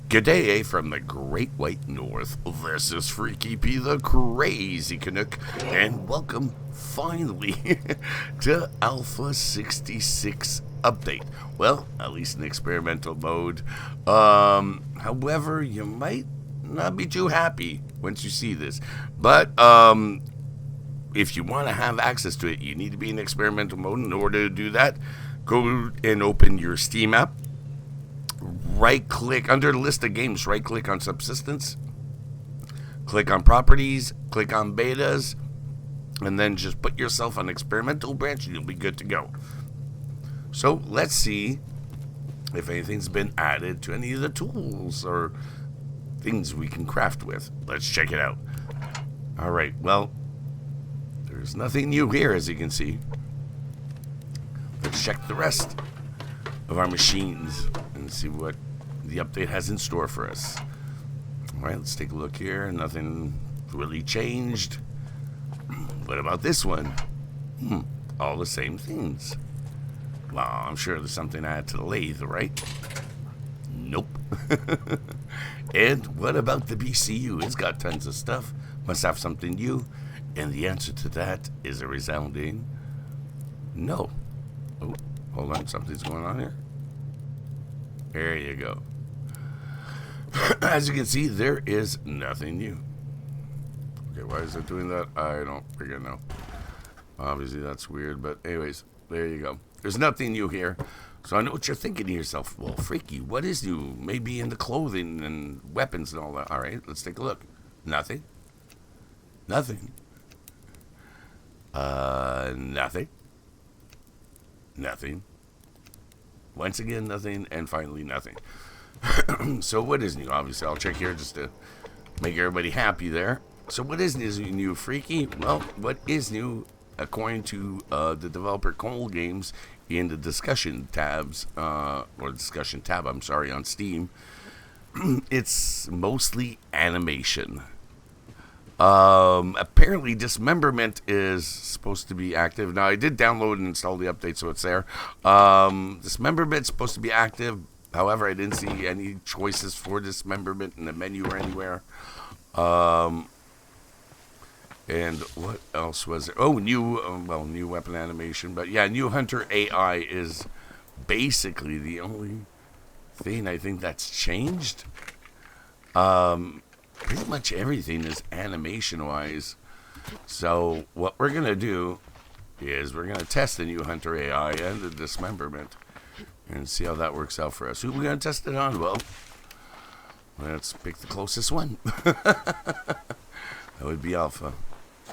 G'day from the Great White North. This is Freaky P, the Crazy Canuck, and welcome finally to Alpha 66 update. Well, at least in experimental mode. However, you might not be too happy once you see this. But if you want to have access to it, you need to be in experimental mode. In order to do that, go and open your Steam app. Right click under the list of games, right click on Subsistence, click on properties, click on betas, and then just put yourself on experimental branch and you'll be good to go. So let's see if anything's been added to any of the tools or things we can craft with. Let's check it out. Alright, well, there's nothing new here, as you can see. Let's check the rest of our machines and see what the update has in store for us. Alright, let's take a look here. Nothing really changed. What about this one? All the same things. Well, I'm sure there's something I add to the lathe, right? Nope. And what about the BCU? It's got tons of stuff. Must have something new. And the answer to that is a resounding no. Oh, hold on. Something's going on here. There you go. As you can see, there is nothing new. Okay, why is it doing that? I don't freaking know. Obviously, that's weird, but anyways, there you go. There's nothing new here. So I know what you're thinking to yourself. Well, Freaky, what is new? Maybe in the clothing and weapons and all that. All right, let's take a look. Nothing. Nothing. Nothing. Nothing. Once again, nothing, and finally nothing. So what is new? Obviously, I'll check here just to make everybody happy there. So what is new, Freaky? Well, what is new, according to the developer Cole Games in the discussion tabs, or discussion tab, I'm sorry, on Steam, it's mostly animation. Apparently dismemberment is supposed to be active. Now, I did download and install the update, so it's there. Dismemberment's supposed to be active. However, I didn't see any choices for dismemberment in the menu or anywhere. And what else was there? Oh, new weapon animation. But yeah, new Hunter AI is basically the only thing I think that's changed. Pretty much everything is animation-wise. So what we're going to do is we're going to test the new Hunter AI and the dismemberment and see how that works out for us. Who are we going to test it on? Well, let's pick the closest one. That would be Alpha.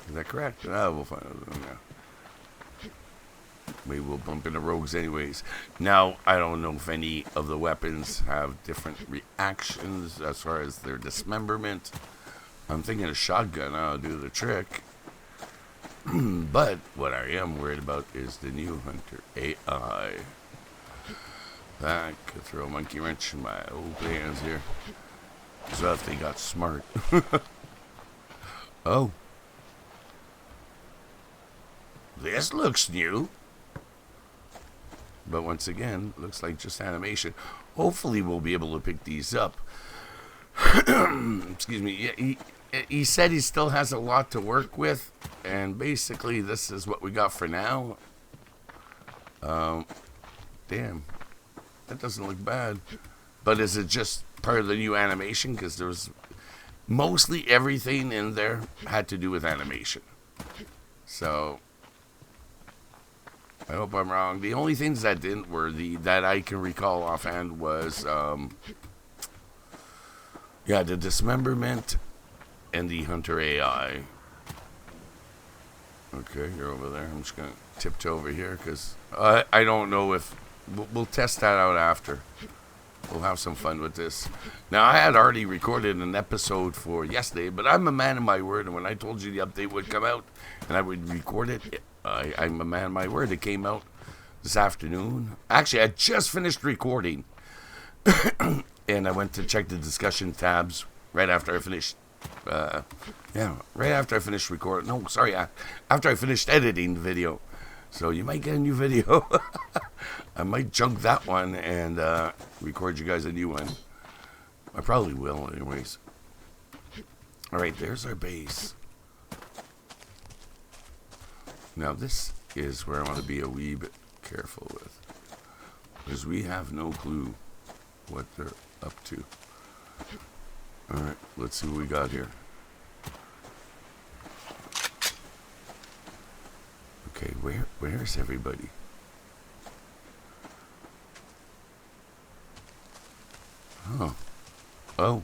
Is that correct? We'll find out. Yeah. Maybe we'll bump into rogues anyways. Now, I don't know if any of the weapons have different reactions as far as their dismemberment. I'm thinking a shotgun will do the trick. But what I am worried about is the new Hunter AI. That could throw a monkey wrench in my old plans here. So if they got smart. Oh. This looks new. But once again, looks like just animation. Hopefully we'll be able to pick these up. Excuse me. Yeah, he said he still has a lot to work with. And basically this is what we got for now. Damn. That doesn't look bad. But is it just part of the new animation? Because there was mostly everything in there had to do with animation. So I hope I'm wrong. The only things that didn't were that I can recall offhand was the dismemberment and the Hunter AI. Okay, you're over there. I'm just gonna tiptoe over here because I don't know if we'll test that out after. We'll have some fun with this. Now, I had already recorded an episode for yesterday, but I'm a man of my word, and when I told you the update would come out and I would record it, I'm a man of my word. It came out this afternoon. Actually, I just finished recording, and I went to check the discussion tabs right after I finished. Right after I finished recording. No, sorry, after I finished editing the video. So you might get a new video. I might junk that one and record you guys a new one. I probably will anyways. Alright, there's our base. Now this is where I want to be a wee bit careful with. Because we have no clue what they're up to. Alright, let's see what we got here. Okay, where's everybody? Oh. Oh.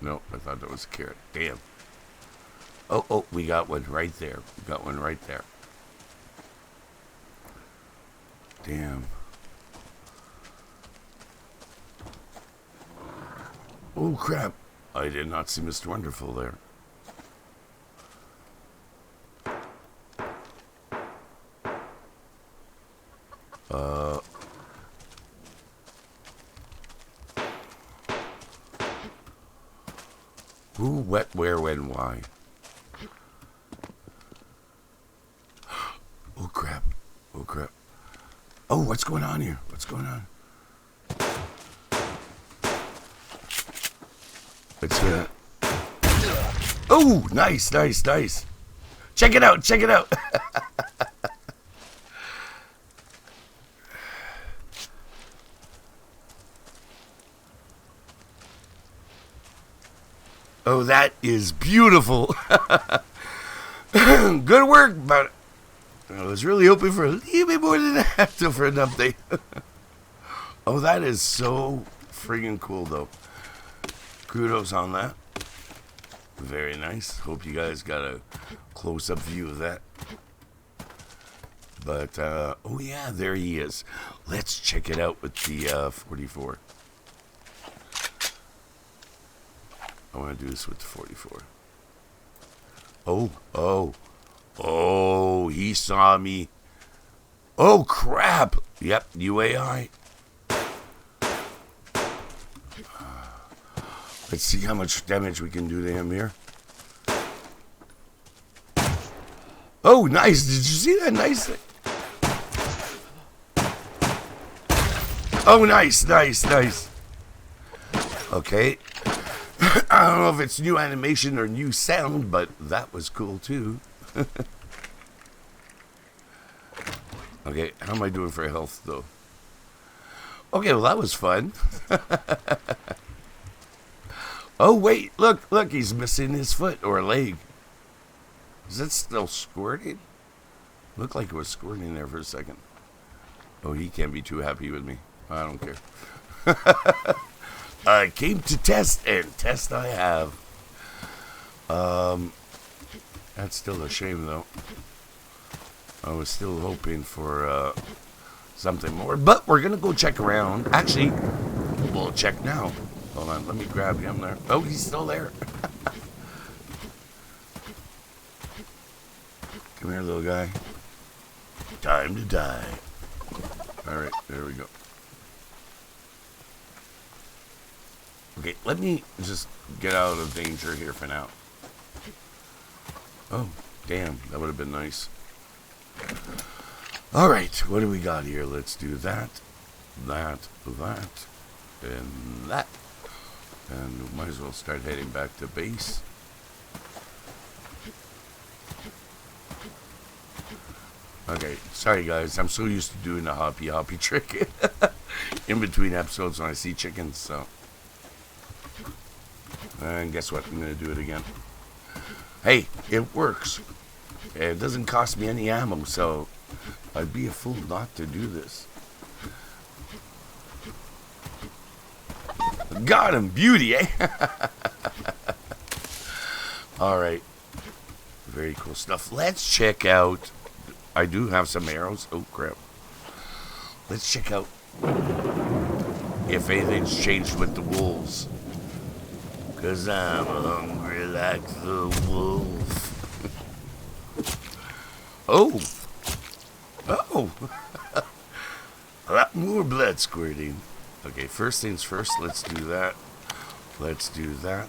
No, I thought that was a carrot. Damn. Oh, we got one right there. We got one right there. Damn. Oh, crap. I did not see Mr. Wonderful there. Who, what, where, when, why? Oh, crap. Oh, crap. Oh, what's going on here? What's going on? Let's hear that. Oh, nice, nice, nice. Check it out, check it out. Oh, that is beautiful. Good work, but I was really hoping for a little bit more than that for an update. Oh, that is so friggin' cool, though. Kudos on that. Very nice. Hope you guys got a close-up view of that. But, oh yeah, there he is. Let's check it out with the 44. I want to do this with the 44. Oh, he saw me. Oh, crap. Yep, UAI. Let's see how much damage we can do to him here. Oh, nice. Did you see that? Nice. Oh, nice, nice, nice. Okay. I don't know if it's new animation or new sound, but that was cool too. Okay, how am I doing for health though? Okay, well that was fun. Oh wait, look, he's missing his foot or leg. Is it still squirting? Looked like it was squirting there for a second. Oh, he can't be too happy with me. I don't care. I came to test, and test I have. That's still a shame, though. I was still hoping for something more, but we're gonna go check around. Actually, we'll check now. Hold on, let me grab him there. Oh, he's still there. Come here, little guy. Time to die. All right, there we go. Okay, let me just get out of danger here for now. Oh, damn, that would have been nice. All right, what do we got here? Let's do that, and that. And we might as well start heading back to base. Okay, sorry guys, I'm so used to doing the hoppy trick in between episodes when I see chickens, so. And guess what? I'm going to do it again. Hey, it works. It doesn't cost me any ammo, so I'd be a fool not to do this. Got him, beauty, eh? Alright. Very cool stuff. Let's check out. I do have some arrows. Oh, crap. Let's check out if anything's changed with the wolves. Cause I'm hungry like the wolf. Oh. A lot more blood squirting. Okay, first things first, let's do that. Let's do that.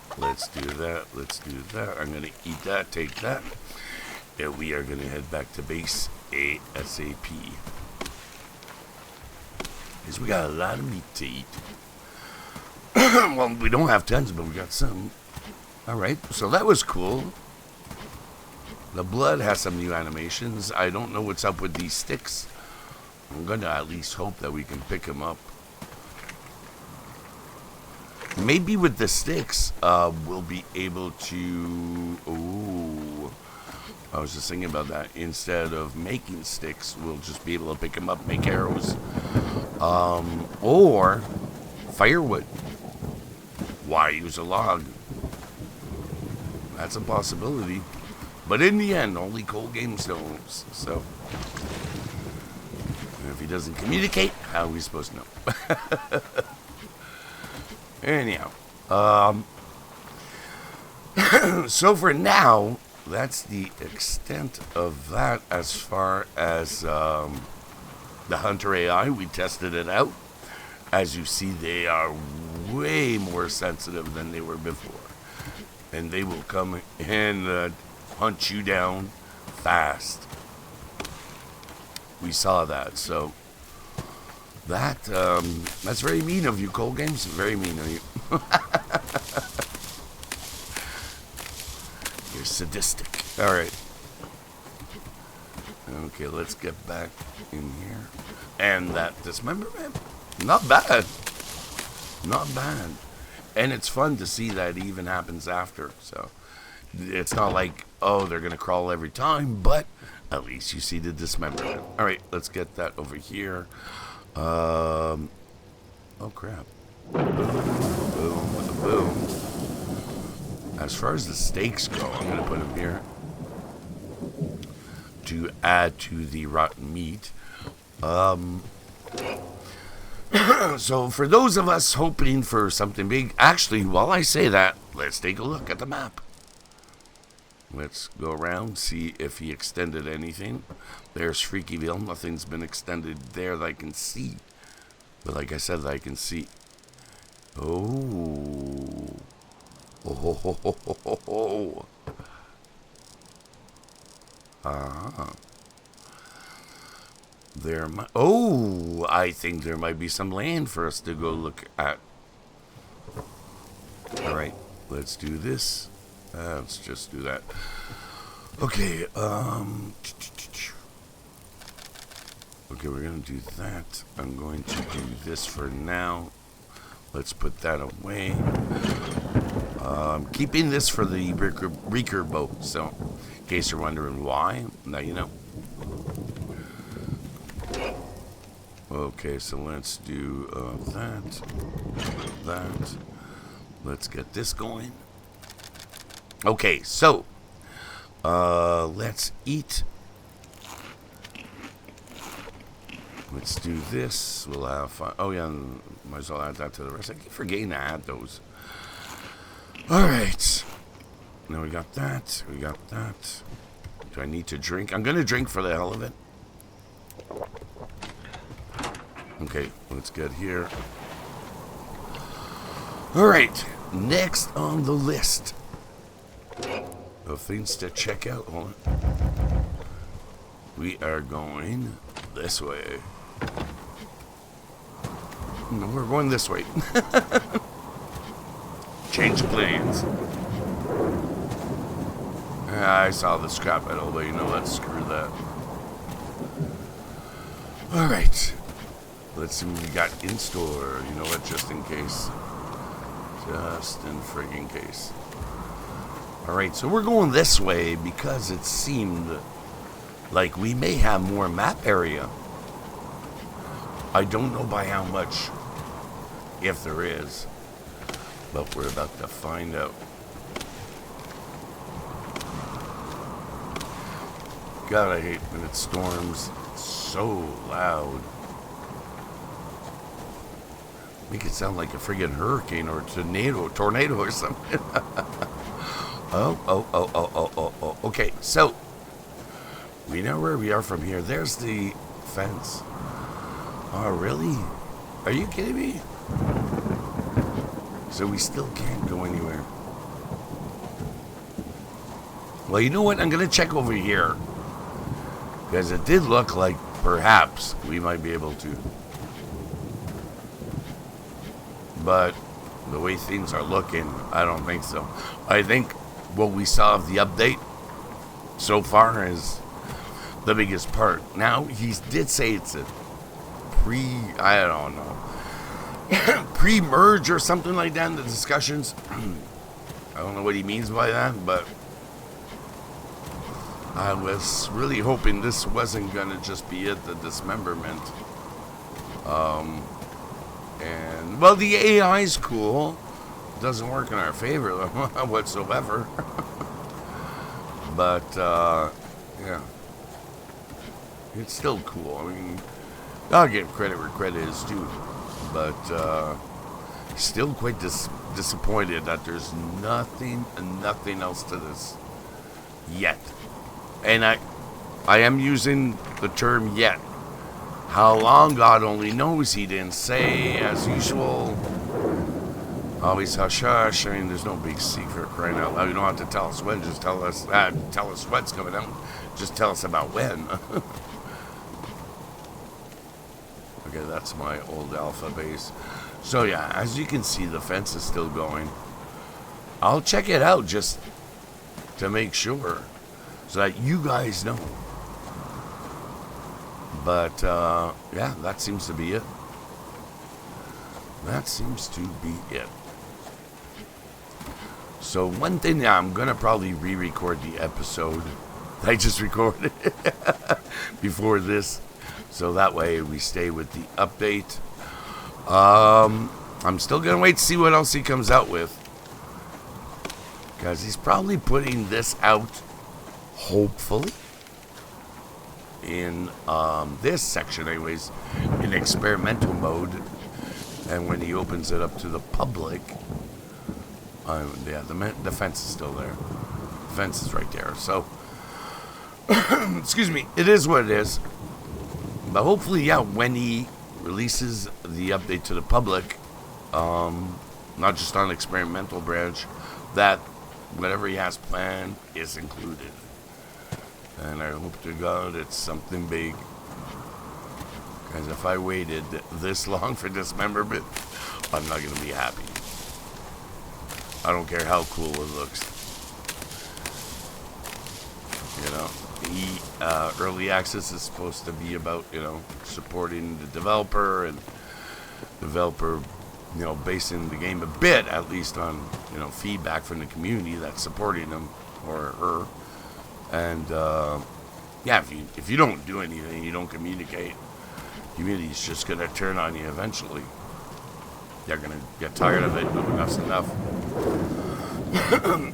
I'm gonna eat that, take that. And we are gonna head back to base ASAP. Because we got a lot of meat to eat. Well, we don't have tons, but we got some. Alright, so that was cool. The blood has some new animations. I don't know what's up with these sticks. I'm going to at least hope that we can pick them up. Maybe with the sticks, we'll be able to... Ooh. I was just thinking about that. Instead of making sticks, we'll just be able to pick them up, make arrows. Or firewood. Why use a log? That's a possibility. But in the end, only Cold Games knows. So, if he doesn't communicate, how are we supposed to know? Anyhow. So for now, that's the extent of that as far as the Hunter AI. We tested it out. As you see, they are way more sensitive than they were before. And they will come and hunt you down fast. We saw that, so that's very mean of you, Cold Games. Very mean of you. You're sadistic. All right. Okay, let's get back in here. And that dismemberment, not bad. Not bad. And it's fun to see that it even happens after. So it's not like, oh, they're going to crawl every time, but at least you see the dismemberment. All right, let's get that over here. Oh, crap. Boom, boom, boom. As far as the steaks go, I'm going to put them here to add to the rotten meat. So for those of us hoping for something big, actually, while I say that, let's take a look at the map. Let's go around, see if he extended anything. There's Freakyville. Nothing's been extended there that I can see. But like I said, I can see. Oh. Oh, ho, ho, ho, ho, ho, ho. Ah. Oh, I think there might be some land for us to go look at. Alright, let's do this. Let's just do that. Okay, okay, we're going to do that. I'm going to do this for now. Let's put that away. I'm keeping this for the Reeker bow, so in case you're wondering why, now you know. Okay, so let's do that. Let's get this going. Okay, so let's eat. Let's do this. We'll have fun. Oh yeah, might as well add that to the rest. I keep forgetting to add those. All right. Now we got that. We got that. Do I need to drink? I'm gonna drink for the hell of it. Okay, let's get here. All right. Next on the list of things to check out. Hold on. We are going this way. No, we're going this way. Change plans. I saw the scrap metal, but you know what? Screw that. Alright. Let's see what we got in store. You know what? Just in case. Just in friggin' case. Alright, so we're going this way because it seemed like we may have more map area. I don't know by how much, if there is, but we're about to find out. God, I hate when it storms. It's so loud. Make it sound like a friggin' hurricane or a tornado or something. Oh. Okay, so we know where we are from here. There's the fence. Oh, really? Are you kidding me? So we still can't go anywhere. Well, you know what? I'm going to check over here. Because it did look like perhaps we might be able to. But the way things are looking, I don't think so. I think what we saw of the update so far is the biggest part. Now, he did say it's a I don't know, pre-merge or something like that in the discussions. I don't know what he means by that, but I was really hoping this wasn't going to just be it, the dismemberment. And, well, the AI's cool. It doesn't work in our favor whatsoever. But, yeah. It's still cool. I mean, I'll give credit where credit is due. But, still quite disappointed that there's nothing else to this yet. And I am using the term yet. How long, God only knows. He didn't say, as usual. Always hush hush. I mean, there's no big secret crying out loud. You don't have to tell us when. Just tell us what's coming out. Just tell us about when. Okay, that's my old alpha base. So yeah, as you can see, the fence is still going. I'll check it out just to make sure, so that you guys know. But, yeah, that seems to be it. That seems to be it. So one thing, I'm going to probably re-record the episode I just recorded before this. So that way we stay with the update. I'm still going to wait to see what else he comes out with. Because he's probably putting this out, hopefully, in this section anyways, in experimental mode. And when he opens it up to the public, yeah, the fence is still there. The fence is right there. So, excuse me, it is what it is. But hopefully, yeah, when he releases the update to the public, not just on experimental branch, that whatever he has planned is included. And I hope to God it's something big. Because if I waited this long for dismemberment, I'm not going to be happy. I don't care how cool it looks. You know, early access is supposed to be about, you know, supporting the developer and developer, you know, basing the game a bit, at least on, you know, feedback from the community that's supporting them or her. And, yeah, if you don't do anything, you don't communicate, community's just going to turn on you eventually. They're going to get tired of it. Enough's enough.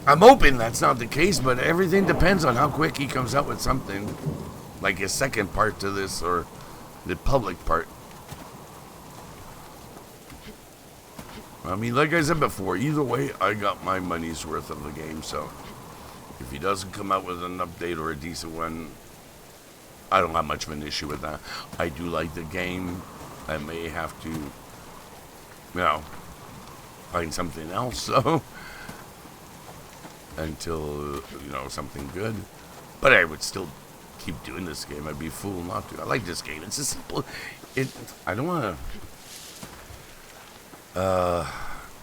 I'm hoping that's not the case, but everything depends on how quick he comes out with something, like his second part to this, or the public part. I mean, like I said before, either way, I got my money's worth of the game, so if he doesn't come out with an update or a decent one, I don't have much of an issue with that. I do like the game. I may have to, you know, find something else, so, until, you know, something good. But I would still keep doing this game. I'd be a fool not to. I like this game. It's a simple, I don't want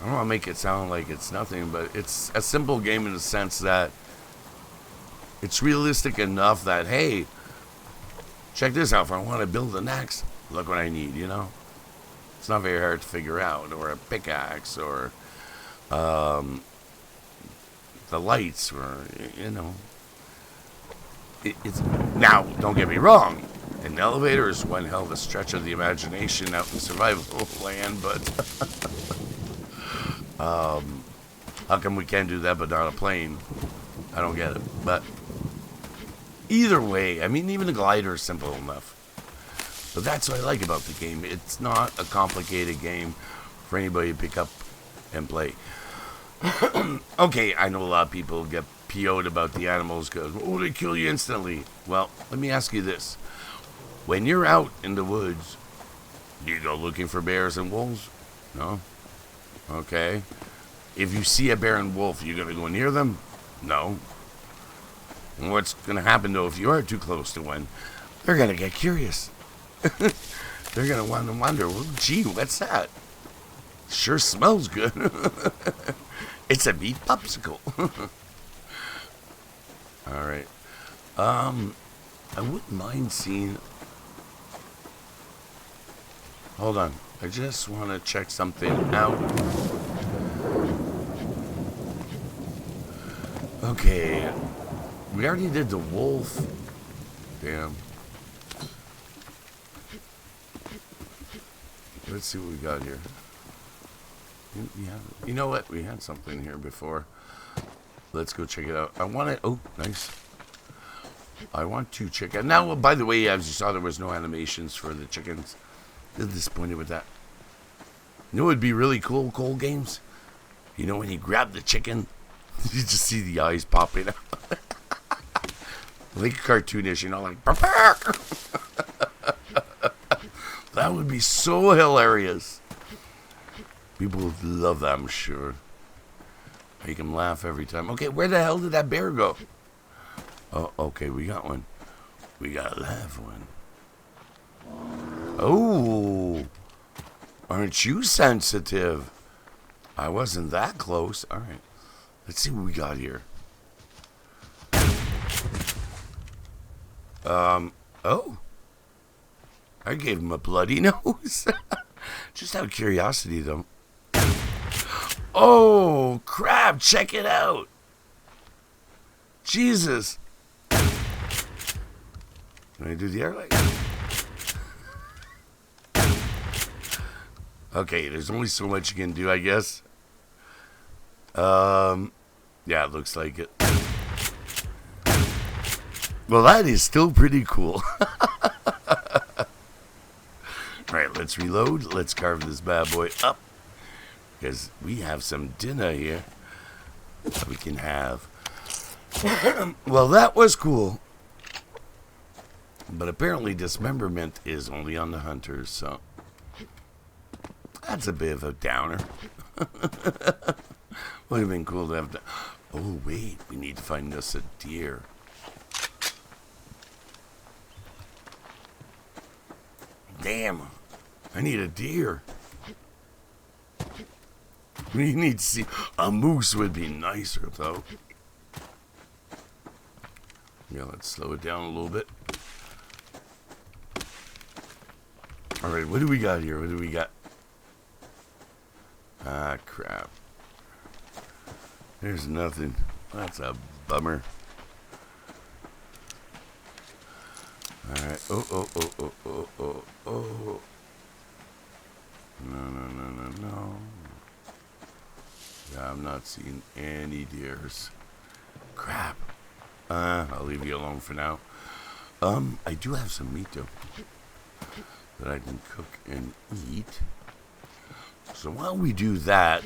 to make it sound like it's nothing, but it's a simple game in the sense that it's realistic enough that, hey, check this out. If I want to build an axe, look what I need, you know? It's not very hard to figure out. Or a pickaxe, or the lights, or, you know. It's now, don't get me wrong. An elevator is one hell of a stretch of the imagination out in survival land, but how come we can't do that but not a plane? I don't get it. But either way, I mean, even a glider is simple enough. But that's what I like about the game. It's not a complicated game for anybody to pick up and play. Okay, I know a lot of people get PO'd about the animals because, oh, they kill you instantly. Well, let me ask you this. When you're out in the woods, do you go looking for bears and wolves? No? Okay. If you see a bear and wolf, you going to go near them? No. And what's going to happen, though, if you are too close to one? They're going to get curious. They're going to want to wonder, well, gee, what's that? Sure smells good. It's a meat popsicle. Alright. I wouldn't mind seeing... Hold on. I just want to check something out. Okay. We already did the wolf. Damn. Let's see what we got here. You know what? We had something here before. Let's go check it out. I want it. Oh, nice. I want to check out. Now, by the way, as you saw, there was no animations for the chickens. I'm disappointed with that. You know what would be really cool, Cold Games? You know when you grab the chicken, you just see the eyes popping out. Like cartoonish, you know, like... That would be so hilarious. People would love that, I'm sure. Make them laugh every time. Okay, where the hell did that bear go? Oh, okay, we got one. We got a live one. Oh, aren't you sensitive? I wasn't that close. All right, let's see what we got here. Oh, I gave him a bloody nose. Just out of curiosity, though. Oh, crap, check it out. Jesus. Can I do the air leg? Okay, there's only so much you can do, I guess. Yeah, it looks like it. Well, that is still pretty cool. Alright, let's reload. Let's carve this bad boy up. Because we have some dinner here that we can have. Well, that was cool. But apparently dismemberment is only on the hunters, so... That's a bit of a downer. Would have been cool to have... Oh, wait. We need to find us a deer. Damn. I need a deer. We need to see... A moose would be nicer, though. Yeah, let's slow it down a little bit. Alright, what do we got here? What do we got? Ah, crap. There's nothing. That's a bummer. Alright. Oh. No. Yeah, I'm not seeing any deers. Crap. I'll leave you alone for now. I do have some meat, though, that I can cook and eat. So while we do that,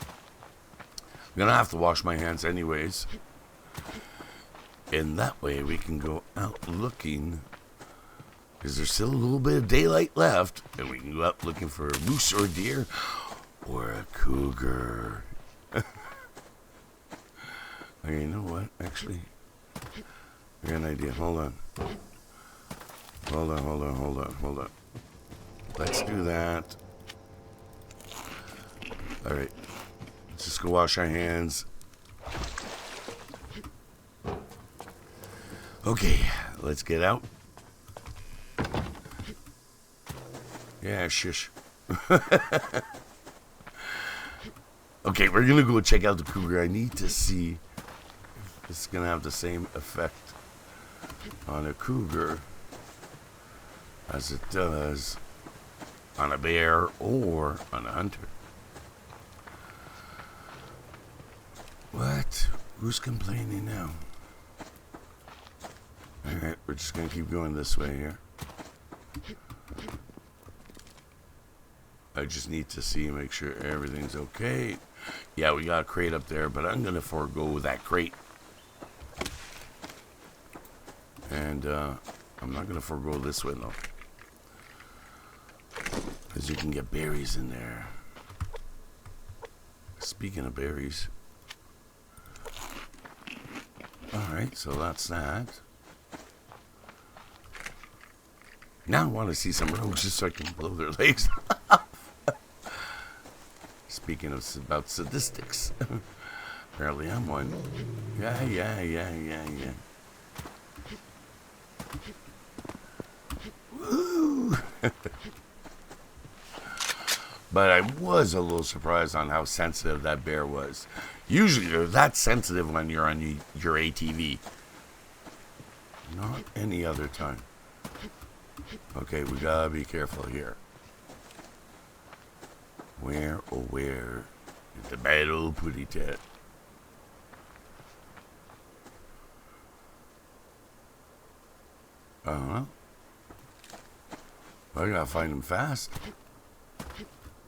I'm gonna have to wash my hands anyways. And that way we can go out looking, because there's still a little bit of daylight left, and we can go out looking for a moose or a deer or a cougar. Oh, you know what? Actually, I got an idea. Hold on. Let's do that. Alright. Let's just go wash our hands. Okay, let's get out. Yeah, shush. Okay, we're gonna go check out the cougar. I need to see if this is gonna have the same effect on a cougar as it does on a bear or on a hunter. What? Who's complaining now? Alright, we're just gonna keep going this way here. I just need to see, make sure everything's okay. Yeah, we got a crate up there, but I'm gonna forego that crate. And I'm not gonna forego this one though, because you can get berries in there. Speaking of berries. Alright, so that's that. Now I want to see some rogues just so I can blow their legs off. speaking of about statistics. Apparently I'm one. Yeah. Woo! But I was a little surprised on how sensitive that bear was. Usually they're that sensitive when you're on your ATV. Not any other time. Okay, we gotta be careful here. Where, oh where is the bad old putty tat? I gotta find him fast.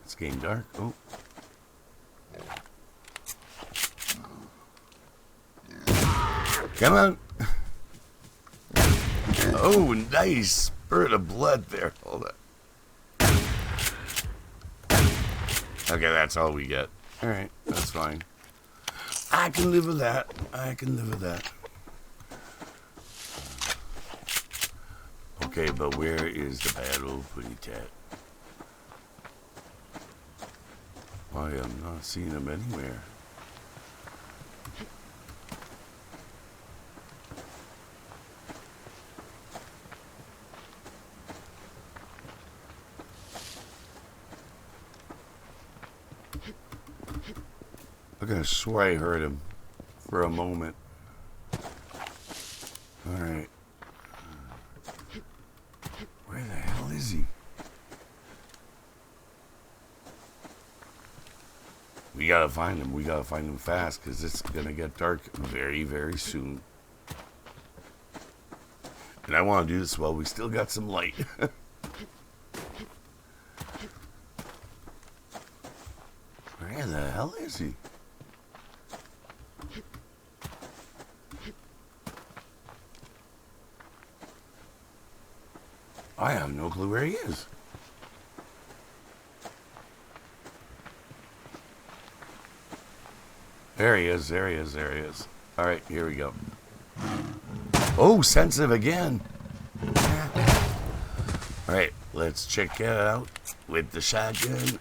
It's getting dark. Oh. Come on. Oh, nice spurt of blood there. Hold on. Okay, that's all we get. Alright, that's fine. I can live with that. Okay, but where is the bad old putty tat? I am not seeing him anywhere. I could have swore I heard him for a moment. Alright. Where the hell is he? We gotta find him. We gotta find him fast because it's gonna get dark very, very soon. And I want to do this while we still got some light. Where the hell is he? I have no clue where he is. There he is. Alright, here we go. Oh, sensitive again. Alright, let's check it out with the shotgun.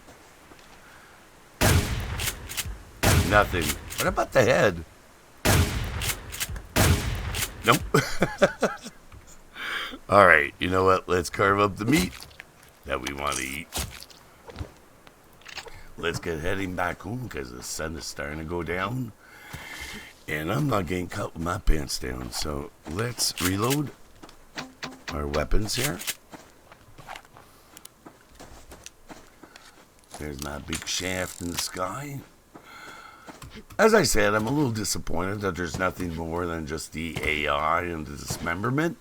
Nothing. What about the head? Nope. Alright, you know what? Let's carve up the meat that we want to eat. Let's get heading back home because the sun is starting to go down. And I'm not getting caught with my pants down. So let's reload our weapons here. There's my big shaft in the sky. As I said, I'm a little disappointed that there's nothing more than just the AI and the dismemberment.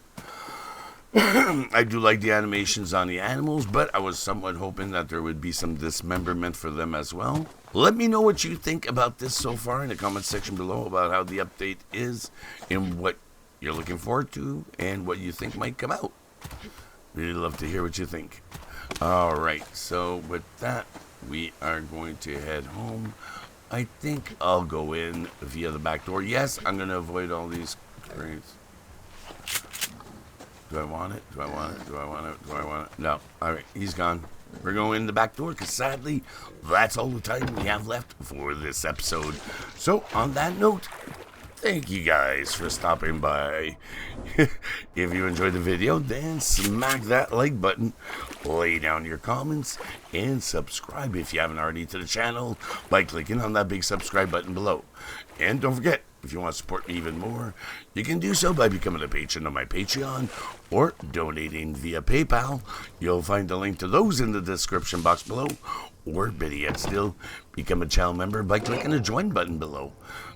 I do like the animations on the animals, but I was somewhat hoping that there would be some dismemberment for them as well. Let me know what you think about this so far in the comment section below about how the update is and what you're looking forward to and what you think might come out. Really love to hear what you think. Alright, so with that, we are going to head home. I think I'll go in via the back door. Yes, I'm going to avoid all these crates. Do I want it? Do I want it? Do I want it? Do I want it? No. All right, he's gone. We're going in the back door because sadly, that's all the time we have left for this episode. So, on that note, thank you guys for stopping by. If you enjoyed the video, then smack that like button, lay down your comments, and subscribe if you haven't already to the channel by clicking on that big subscribe button below. And don't forget, if you want to support me even more, you can do so by becoming a patron on my Patreon or donating via PayPal. You'll find a link to those in the description box below. Or better yet still, become a channel member by clicking the join button below.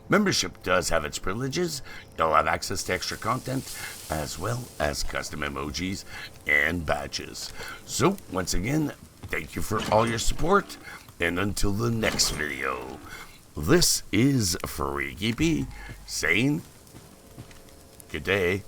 Membership does have its privileges. You'll have access to extra content as well as custom emojis and badges. So once again, thank you for all your support, and until the next video, this is Freaky P saying good day.